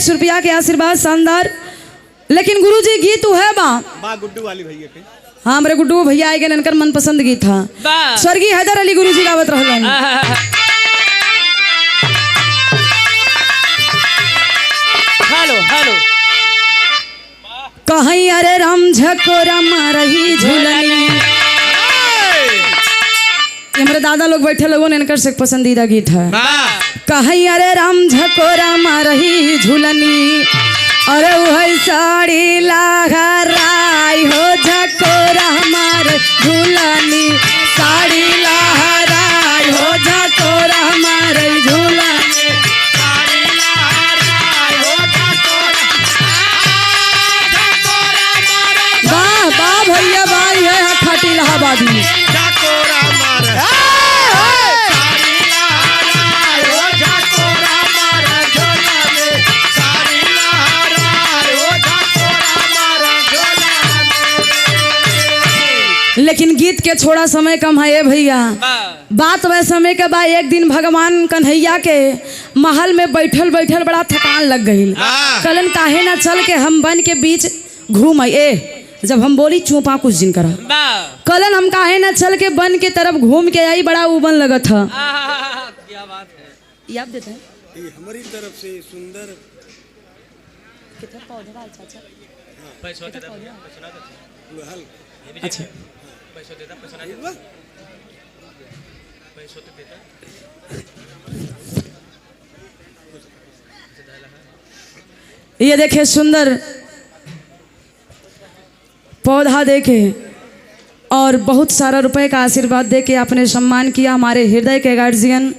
100 रुपया के आशीर्वाद शानदार। लेकिन गुरुजी गीत है बा गुड्डू वाली भैया के। हाँ मेरे गुड्डू भैया आए गए, इनकर मनपसंद गीत था। स्वर्गीय हैदर अली गुरुजी गावत रहलन। हेलो हेलो कहीं अरे राम झकोरा मारही झूलनी। हमारे दादा लोग बैठे लोगों ने इनकर से पसंदीदा गीत है। कहीं अरे राम झकोरा मारही झूलनी, अरे वही साड़ी लहराई हो झकोरा हमार झूलनी, साड़ी लहराई हो झकोरा हमार झूलनी, साड़ी लहराई हो झकोरा। वाह वाह भैया वाह, ये है खाटी इलाहाबादी। लेकिन गीत के छोड़ा समय कम है ये भैया। बात वह समय के बाद एक दिन भगवान कन्हैया के महल में बैठल बैठल बड़ा थकान लग गई। कलन काहे ना चल के हम बन के बीच घूम ए, जब हम बोली चुपा कुछ दिन करा, कलन हम काहे ना चल के बन के तरफ घूम के आई, बड़ा उबन लगा था। क्या बात है, याद देते हैं हमारी तरफ से सुंदर अच्छा ये देखे सुंदर पौधा देके और बहुत सारा रुपए का आशीर्वाद देके आपने सम्मान किया। हमारे हृदय के गार्जियन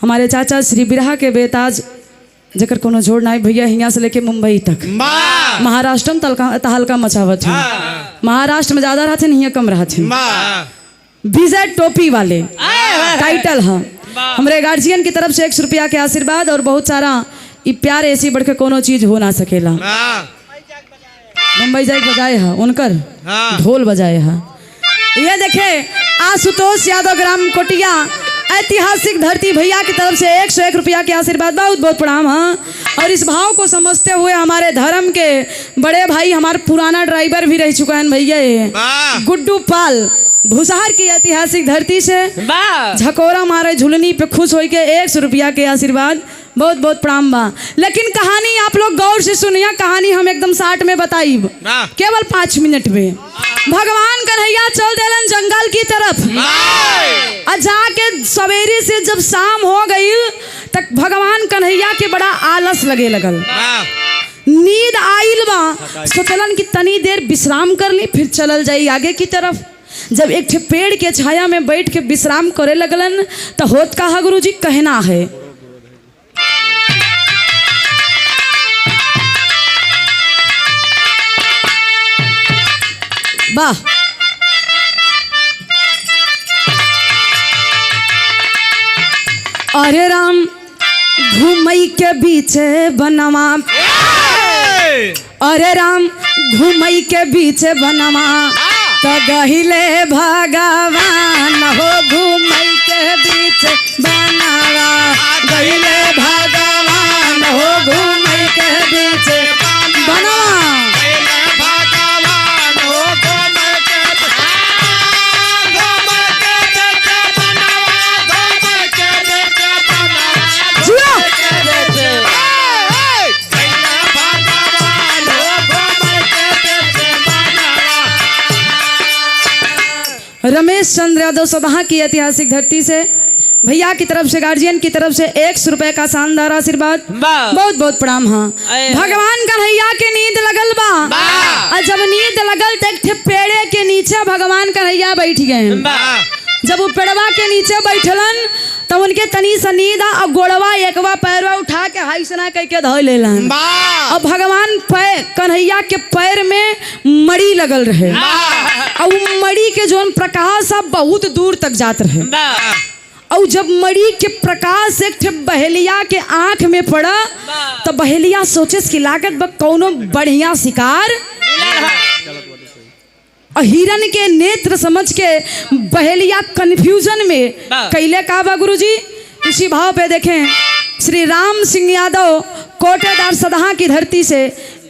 हमारे चाचा श्री बिरहा के बेताज, जकर कोनो जोड़ ना भैया, यहाँ से लेके मुंबई तक महाराष्ट्र में तहलका मचावत है। महाराष्ट्र में ज्यादा रहते नहीं, कम रहते। विजय टोपी वाले टाइटल है। हमारे गार्जियन की तरफ से 100 रुपया के आशीर्वाद और बहुत सारा ये प्यार, ऐसी बढ़ के कोनो चीज हो ना सकेला। मुंबई जाए बजाए है उनकर ढोल बजाए है। ये देखे आशुतोष यादव ग्राम कोटिया ऐतिहासिक धरती भैया की तरफ से 101 रुपया के आशीर्वाद, बहुत बहुत प्रणाम। हाँ, और इस भाव को समझते हुए हमारे धर्म के बड़े भाई, हमारे पुराना ड्राइवर भी रह चुका है भैया गुड्डू पाल, भूसहार की ऐतिहासिक धरती से झकोरा मारे झुलनी पे खुश हो के 100 रुपया के आशीर्वाद, बहुत बहुत प्रणाम बा। लेकिन कहानी आप लोग गौर से सुनिए, कहानी हम एकदम 60 में बताइब, केवल 5 मिनट में। भगवान कन्हैया चल देलन जंगल की तरफ, और जाके सवेरे से जब शाम हो गई तक भगवान कन्हैया के बड़ा आलस लगे लगल, नींद आइल बा। सोचलन कि तनी देर विश्राम कर ली, फिर चलल जाई आगे की तरफ। जब एक पेड़ के छाया में बैठ के विश्राम करे लगलन तो होत कहा गुरुजी कहना है, वाह अरे राम घूमई के बीचे बनवा, अरे राम घूमई के बीचे बनवा, तो गहिले भगवान हो घूमई के बीच बनवा, गहिले भगवान हो घूमई के बीच बनवा। रमेश चंद्र यादव सभा की ऐतिहासिक धरती से भैया की तरफ से, गार्जियन की तरफ से 100 रुपए का शानदार आशीर्वाद, बहुत बहुत प्रणाम। हाँ, भगवान कन्हैया के नींद लगल बा, और जब नींद लगल तो एक पेड़े के नीचे भगवान कन्हैया बैठ गए। जब वो पेड़वा के नीचे बैठलन तो उनके तनी सा नींद और गोड़वा एकवा पैरवा उठा के हाइसना करके धो लेलन। और भगवान कन्हैया के पैर में मड़ी लगल रहे, और मड़ी के जोन प्रकाश बहुत दूर तक जात रहे। और जब मड़ी के प्रकाश एक बहेलिया के आंख में पड़ा तो बहेलिया सोचे कि लागत बा कौनो बढ़िया शिकार, और हिरन के नेत्र समझ के बहेलिया कंफ्यूजन में कैले का बा गुरुजी। इसी भाव पे देखें श्री राम सिंह यादव कोटेदार सदहा की धरती से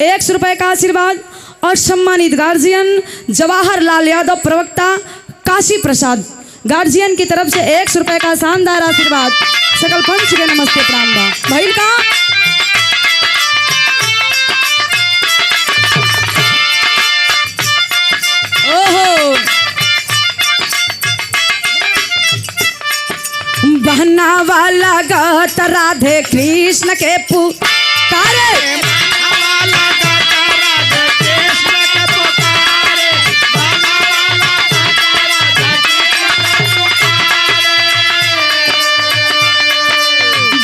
100 रुपए का आशीर्वाद और सम्मानित गार्जियन जवाहरलाल यादव प्रवक्ता काशी प्रसाद गार्जियन की तरफ से 100 रुपए का शानदार आशीर्वाद। सकल पंच के नमस्ते प्रणाम बा। भइल का ओहो बहना वाला गात राधे कृष्ण के पुकारे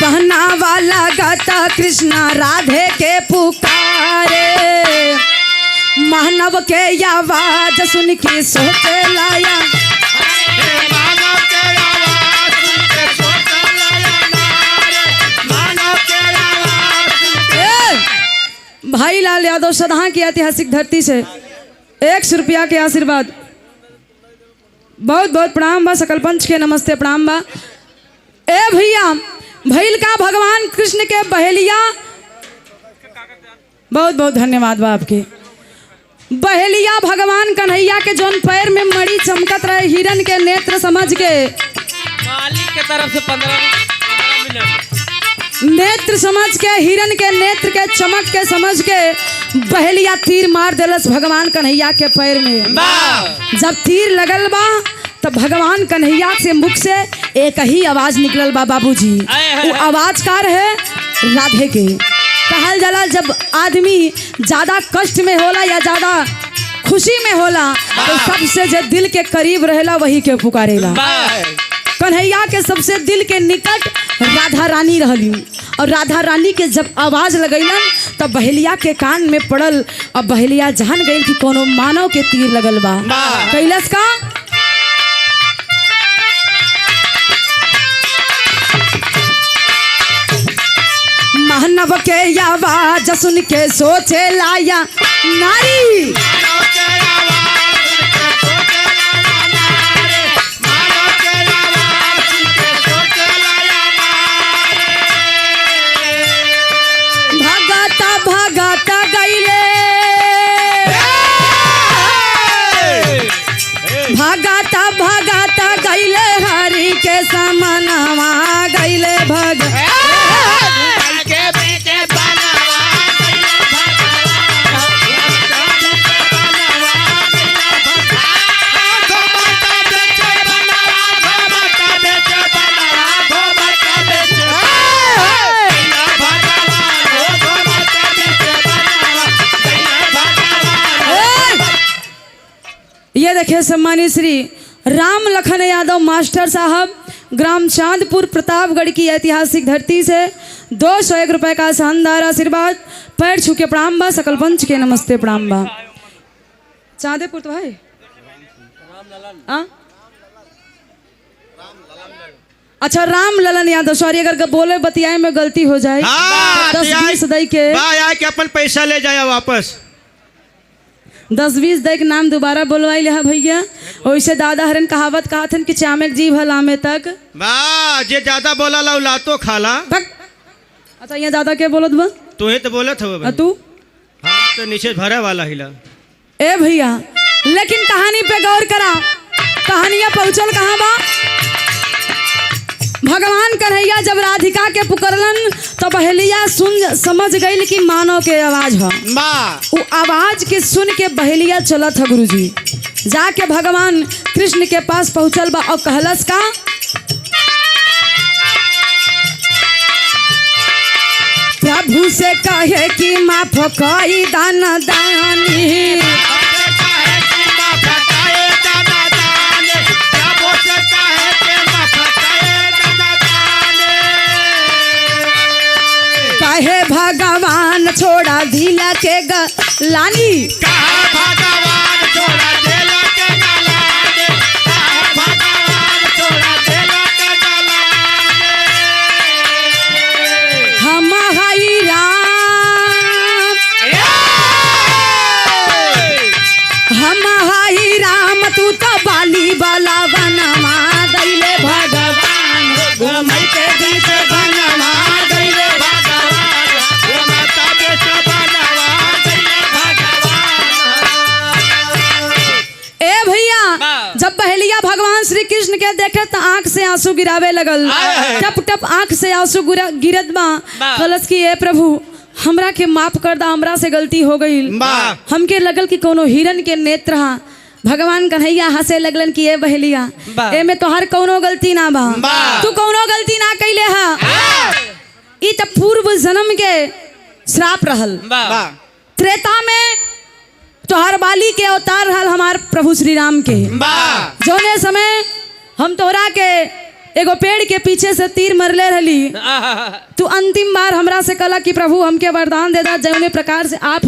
बहना वाला गाता कृष्णा राधे के पुकारे मानव के आवाज सुन के सोचे लाया भाई लाल यादव सदहा की ऐतिहासिक धरती से 100 रुपया के आशीर्वाद। बहुत बहुत प्रणाम बा। सकल पंच के नमस्ते प्रणाम बा। ए भैया भैल का भगवान कृष्ण के बहेलिया बहुत बहुत धन्यवाद बा आपके। बहेलिया भगवान कन्हैया के जौन पैर में मणि चमकत रहे हिरन के नेत्र समझ के मालिक के तरफ से 15 मिनट नेत्र समझ के हिरन के नेत्र के चमक के समझ के बहेलिया तीर मार देलस भगवान कन्हैया के पैर में। जब तीर लगल बा तो भगवान कन्हैया से मुख से एक ही आवाज निकलल बा बाबूजी। वो आवाज का है राधे के। कहल जाला जब आदमी ज्यादा कष्ट में होला या ज्यादा खुशी में होला तो सबसे जो दिल के करीब रहेला वही के पुकारेला। कन्हैया के सबसे दिल के निकट राधा रानी रहली और राधा रानी के जब आवाज लगैलन तब बहेलिया के कान में पड़ल और बहेलिया जान गई कि कोनो मानव के तीर लगल बा। कैलस का मानव के आवाज सुन के सोचे लाया नारी भगता गईले भगता गईले हरि के समनवा गईले ये देखिए सम्मानित श्री राम लखन यादव मास्टर साहब ग्राम चांदपुर प्रतापगढ़ की ऐतिहासिक धरती से 201 रुपए का शानदार आशीर्वाद। पैर छू के प्रणाम बा। सकल पंच के नमस्ते प्रणाम बा। चांदेपुर तो है अच्छा राम ललन यादव सॉरी अगर बोले बतियाए में गलती हो जाए 10-20 दई के अपन पैसा ले जाए वापस 10-20 दई के नाम दोबारा बोलवाई ले भैया। वैसे दादा हरन कहावत कहा थन कि चामेक जी भला में तक जे ज्यादा बोला ला लातो खाला। अच्छा यहाँ दादा क्या बोलत बा तू ही तो बोलत हो तू हाँ तो नीचे भरे वाला हिला। ए भैया लेकिन कहानी पे गौर करा। कहानियां पहुंचल कहाँ बा। भगवान कन्हैया जब राधिका के पुकरलन तो बहेलिया सुन समझ गई कि मानव के आवाज है। वो आवाज के सुन के बहेलिया चलत है गुरुजी। जाके भगवान कृष्ण के पास पहुंचल बा और कहलस का प्रभु से कहे कि माफ कई दान दानी कहे भगवान छोड़ा दिला के गलानी भगवान छोड़ा दिला के गलानी भगवान छोड़ा दिला के गलानी हम हई राम तू तो बाली बाला वनमा दैले भगवान घूम के बीच वनमा दैले भगवान के देखे तो आंख से आंसू गिरावे लगल। टप टप आंख से आंसू गिरत बा। कलश की ए प्रभु हमरा के माफ कर दा, हमरा से गलती हो गई। हमके लगल कि कोनो हिरन के नेत्र हा। भगवान कन्हैया हंसे लगलन कि ए बहेलिया ए में तोहर कोनो गलती ना बा, तू कोनो गलती ना कैले हा। ई त पूर्व जन्म के श्राप रहल। त्रेता में तोहर बाली के अवतार रहल हमार प्रभु श्री राम के। जौने समय हम तोहरा के एगो पेड़ के पीछे से तीर मरले रहली, तू अंतिम बार हमरा से कला कि प्रभु हमके वरदान दे दा, जौने प्रकार से आप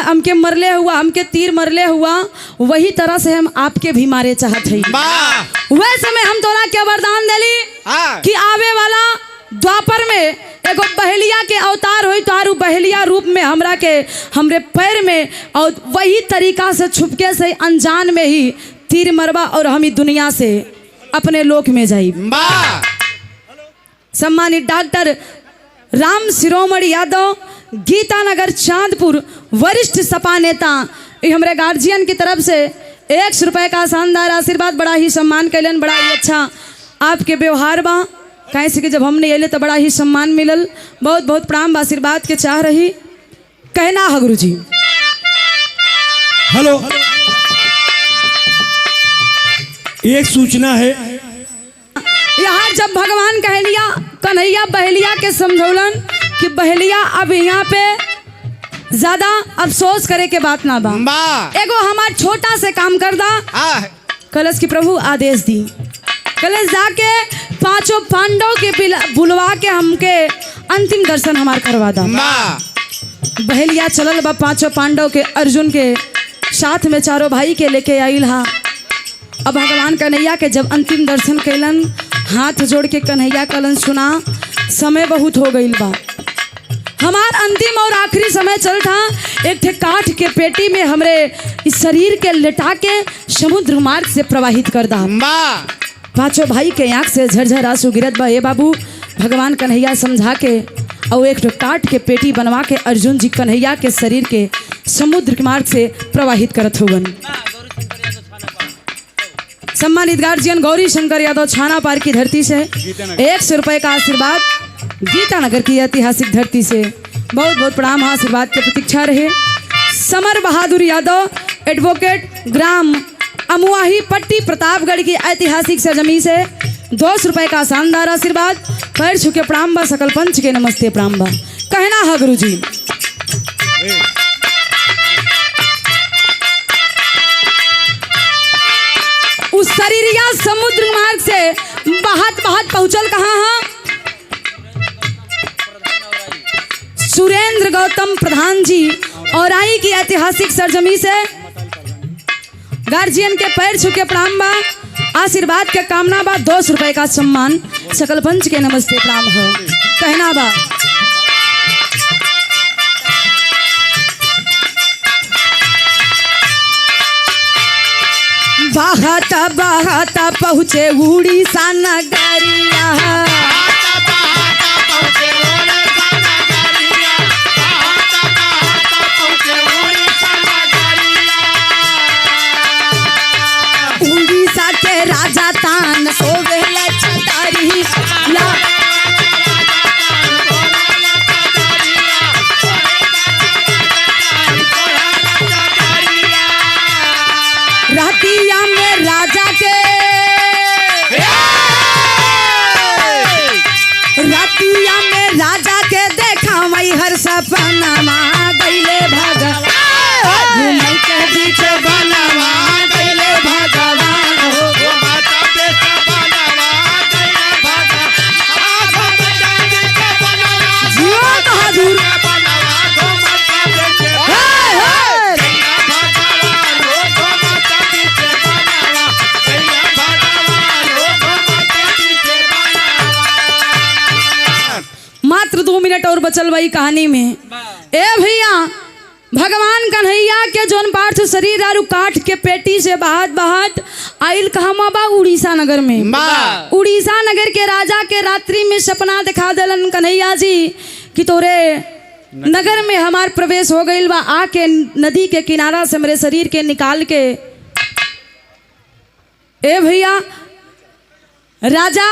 हमके मरले हुआ, हमके तीर मरले हुआ, वही तरह से हम आपके भी मारे चाहत हई। वह समय हम तोरा के वरदान देली कि आवे वाला द्वापर में एगो बहेलिया के अवतार होई, तारू बहेलिया रूप में हमरा के हमरे पैर में और वही तरीका से छुपके से अनजान में ही तीर मरवा और हम ई दुनिया से अपने लोक में जाई। सम्मानित डॉक्टर राम शिरोमणि यादव, गीतानगर चांदपुर, वरिष्ठ सपा नेता, हमारे गार्जियन की तरफ से 100 रुपए का शानदार आशीर्वाद। बड़ा ही सम्मान कैलन, बड़ा ही अच्छा आपके व्यवहार बा। कैसे कि जब हमने अले तो बड़ा ही सम्मान मिलल। बहुत बहुत प्रणाम, आशीर्वाद के चाह रही कहना है गुरु जी। हेलो, एक सूचना है। यहाँ जब भगवान कन्हैया बहेलिया के समझौलन कि बहेलिया अब यहाँ पे ज्यादा अफसोस करे के बात ना बा, एगो हमार छोटा से काम कर दा। कलश की प्रभु आदेश दी, कलश जाके 5 पांडव के बुलवा के हमके अंतिम दर्शन हमार करवा दा। बहेलिया चलल बा 5 पांडव के, अर्जुन के साथ में 4 भाई के लेके आइल हा। अब भगवान कन्हैया के जब अंतिम दर्शन कैलन, हाथ जोड़ के कन्हैया कलन सुना समय बहुत हो गई बा, हमार अंतिम और आखिरी समय चल था। एक ठे काठ के पेटी में हमरे इस शरीर के लेटा के समुद्र मार्ग से प्रवाहित कर दा। 5 भाई के आंख से झरझर आंसू गिरत बा। ए बाबू भगवान कन्हैया समझा के और एक ठे काठ के पेटी बनवा के अर्जुन जी कन्हैया के शरीर के समुद्र मार्ग से प्रवाहित करत हुवन। सम्मानित गार्जियन गौरी शंकर यादव, छाना पार की धरती से 100 रुपए का आशीर्वाद। गीतानगर की ऐतिहासिक धरती से बहुत बहुत प्रणाम, आशीर्वाद की प्रतीक्षा रहे। समर बहादुर यादव, एडवोकेट, ग्राम अमुआही पट्टी, प्रतापगढ़ की ऐतिहासिक सरजमी से 200 रुपए का शानदार आशीर्वाद। पैर छुके प्रणाम बा, सकल पंच के नमस्ते प्रणाम बा। कहना है गुरु जी। उस शरीरिया समुद्र मार्ग से बहत पहुंचल कहाँ है? सुरेंद्र गौतम प्रधान जी और आई की ऐतिहासिक सरजमी से गार्जियन के पैर छुके प्रणाम बा, आशीर्वाद के कामना बा। 200 रुपए का सम्मान, सकल पंच के नमस्ते प्रणाम हो। कहना बा बहत पहुँचे उड़ीसा नगरिया, उड़ीसा के राजा तान सोवेल चटारी रहतिया में राजा के रतिया में राजा के देखा वही हर सपना गईले भगवान के बीच बनवा गईले भगवान हो। जियो बहादुर मात्र 2 मिनट और बचल भाई कहानी में। ए भैया भगवान कन्हैया के जोन पार्थ शरीर आरु काठ के पेटी से बहात आइल कहमा बा उड़ीसा नगर में। उड़ीसा नगर के राजा के रात्रि में सपना दिखा देलन कन्हैया जी कि तोरे नगर में हमार प्रवेश हो गईल बा, आके नदी के किनारा से मेरे शरीर के निकाल के ए भैया, राजा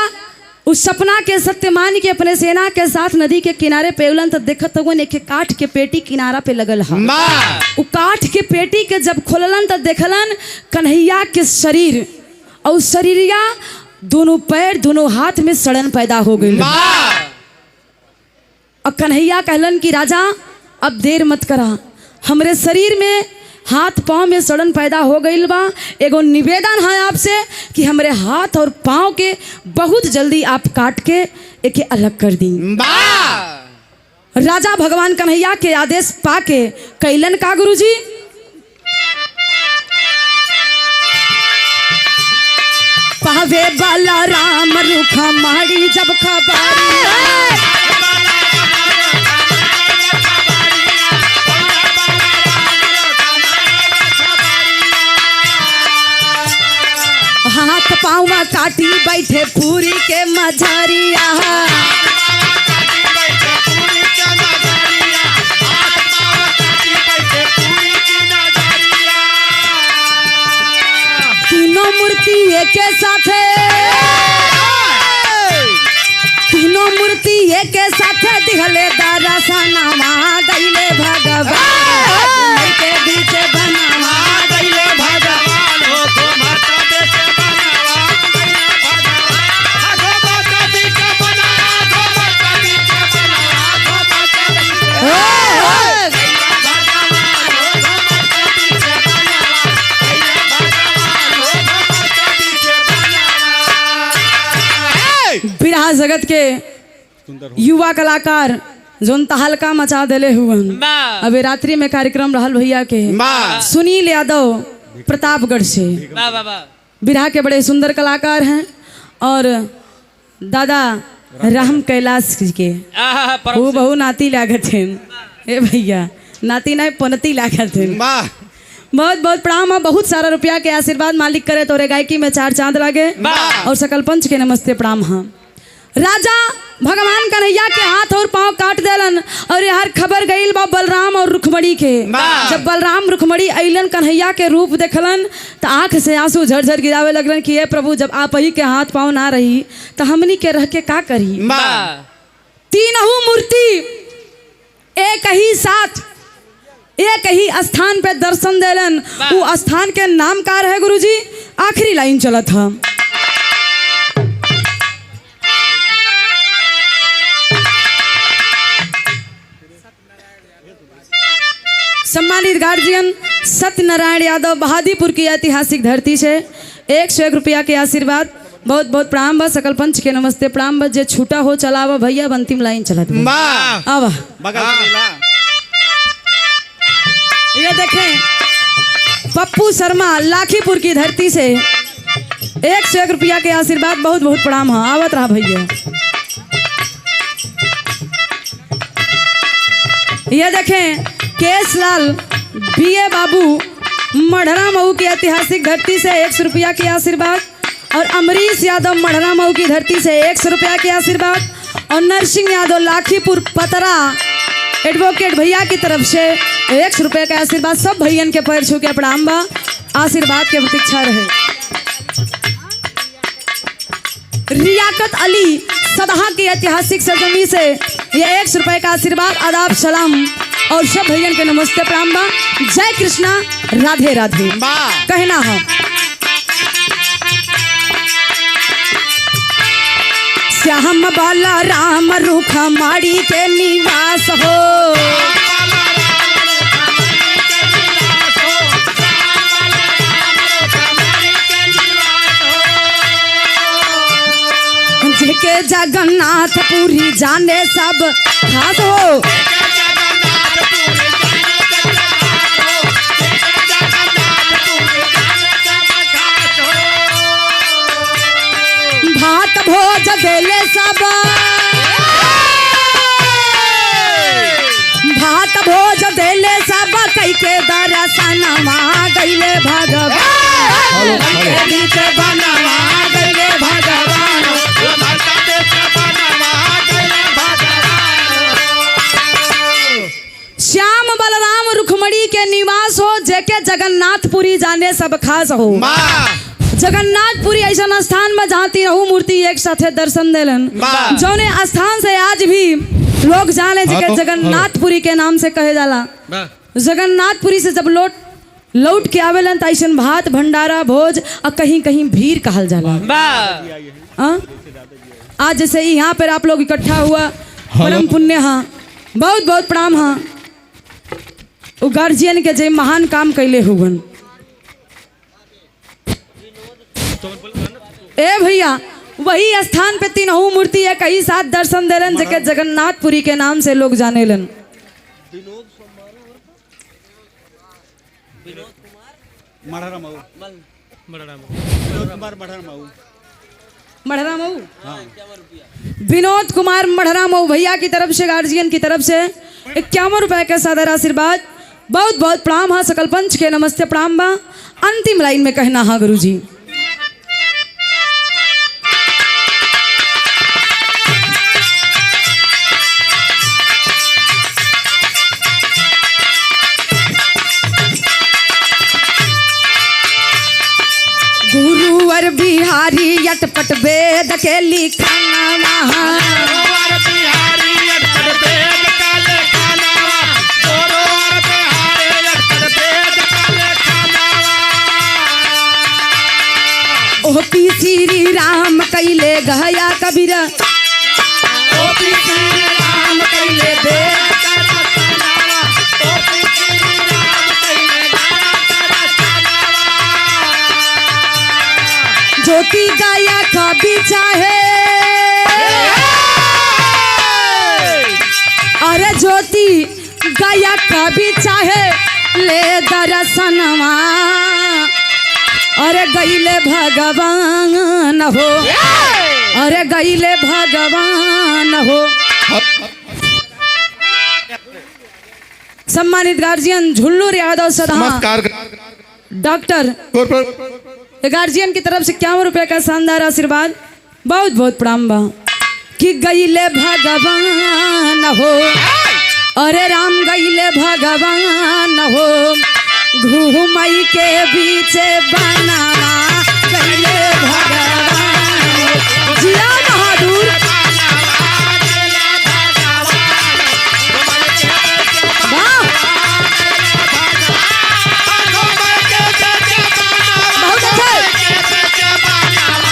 उस सपना के सत्य मान के अपने सेना के साथ नदी के किनारे पे उलन तो देखत हुए एक काठ के पेटी किनारा पे लगल है। उ काठ के पेटी के जब खोललन तो देखलन कन्हैया के शरीर और शरीरिया दोनों पैर दोनों हाथ में सड़न पैदा हो गई। और कन्हैया कहलन कि राजा अब देर मत करा, हमरे शरीर में हाथ पाँव में सड़न पैदा हो गई बा, एगो निवेदन है आपसे कि हमरे हाथ और पाँव के बहुत जल्दी आप काट के एके अलग कर दी। राजा भगवान कन्हैया के आदेश पाके कैलन का गुरुजी, पावे बाला राम रुखा मारी जब खबर हाथ पाँव काटी बैठे पूरी के मझरिया। तीनों मूर्ति एक साथ, तीनों मूर्ति एक साथ दिखले दरसनमा गईले भगवान के बीच बनावा गईले भगवान हो तो माता बिरहा जगत के युवा कलाकार जोन तहलका मचा देले हुए अबे रात्रि में कार्यक्रम रहल भैया के सुनील यादव प्रतापगढ़ से बिरहा के बड़े सुंदर कलाकार हैं और दादा राम कैलाश के वो बहु नाती लागत है। ए भैया नाती नहीं पनती लागत है। बहुत बहुत प्रणाम है, बहुत सारा रुपया के आशीर्वाद मालिक करे तोरे गायकी में चार चांद लागे और सकल पंच के नमस्ते प्रणाम। हाँ, राजा भगवान कन्हैया के हाथ और पांव काट देलन और यार खबर गईल बा बलराम और रुक्मणी के। जब बलराम रुक्मणी अइलन कन्हैया के रूप देखलन तो आंख से आंसू झरझर गिरावे लगलन कि हे प्रभु जब आप ही के हाथ पांव ना रही तो हमनी के रह के का करी। तीनों मूर्ति एक ही साथ एक ही स्थान पे दर्शन देलन। वो स्थान के नाम का रहे गुरुजी, आखिरी लाइन चला था। सम्मानित गार्जियन सत्यनारायण यादव बहादुरपुर की ऐतिहासिक धरती से 101 रुपया के आशीर्वाद। बहुत बहुत प्रणाम बा, सकल पंच के नमस्ते प्रणाम बा। जे छूटा हो चलावा भैया, अंतिम लाइन चलत आवा। ये देखें पप्पू शर्मा लाखीपुर की धरती से 101 रुपया के आशीर्वाद। बहुत बहुत प्रणाम। हाँ आवत रहा भैया। ये देखें केशलाल बीए बाबू मढ़रा मऊ की ऐतिहासिक धरती से 100 रुपया के आशीर्वाद और अमरीश यादव मढ़रा मऊ की धरती से 100 रुपया के आशीर्वाद और नरसिंह यादव लाखीपुर पतरा एडवोकेट भैया की तरफ से 100 रुपये का आशीर्वाद। सब भैयन के पैर छू के प्रणाम बा, आशीर्वाद के प्रतीक्षा रहे। रियाकत अली सदहा की ऐतिहासिक सरजमी से ये 100 रुपये का आशीर्वाद, आदाब सलाम और सब भैयन के नमस्ते प्रणाम बा। जय कृष्णा, राधे राधे कहना है। श्याम बाला राम रुखा माड़ी के निवास हो, जेके जगन्नाथ पुरी जाने सब खास हो। भात भोज देले सब, भात भोज देले सब कई के दर्शनमा गईले भगवान के बीच बनवा गईले भगवान। श्याम बलराम रुक्मणी के निवास हो, जेके जगन्नाथपुरी जाने सब खास हो। जगन्नाथपुरी ऐसा स्थान में जहाँ तीनों मूर्ति एक साथे दर्शन देलन वाह। जौने स्थान से आज भी लोग जाने जगह जगन्नाथपुरी के नाम से कहे जाला। वाह। जगन्नाथपुरी से जब लौट के आवेलन त ऐसन भात भंडारा भोज और कहीं कहीं भीड़ कहल जाला। हाँ? आज जैसे यहाँ पर आप लोग इकट्ठा हुआ परम पुण्य हाँ, बहुत बहुत प्रणाम हाँ। वो गार्जियन के जे महान काम कैले हुवन। ए भैया वही स्थान पे तीनों मूर्ति है कहीं साथ दर्शन देलन जगह जगन्नाथपुरी के नाम से लोग जानेलन। मढ़रा मऊ विनोद कुमार मढ़रा मऊ भैया की तरफ से गार्जियन की तरफ से 51 रुपए का सादर आशीर्वाद। बहुत बहुत प्रणाम हाँ। सकल पंच के नमस्ते प्रणाम बा। अंतिम लाइन में कहना हाँ गुरु जी। गुरुवर बिहारी यटपट वेद के लिखना गुरुवर बिहारी यटपट वेद का लिखना गुरुवर बिहारी यटपट वेद का लिखना ओ पी श्री राम कैले गया कबीर ओ पी श्री राम कैले वेद का रचना ओ पी श्री राम कैले वेद का रचना ज्योति गाया कभी चाहे अरे ज्योति गाया कभी चाहे ले दर्शनवा अरे गईले भगवान हो अरे गईले भगवान हो। सम्मानित गार्जियन झुल्लूर यादव सदा डॉक्टर गार्जियन की तरफ से 51 रुपए का शानदार आशीर्वाद। बहुत बहुत प्रणाम बा कि गईले भगवान हो अरे राम गईले भगवान हो घूमई के बीच बनावा गईले भगवान हो। जिया बहादुर वाह बहुत अच्छे। क्या बात है।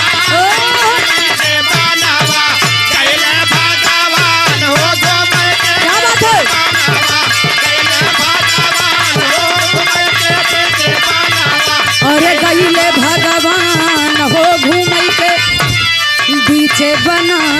अरे गईले भगवान हो घूमई के बीच बनावा।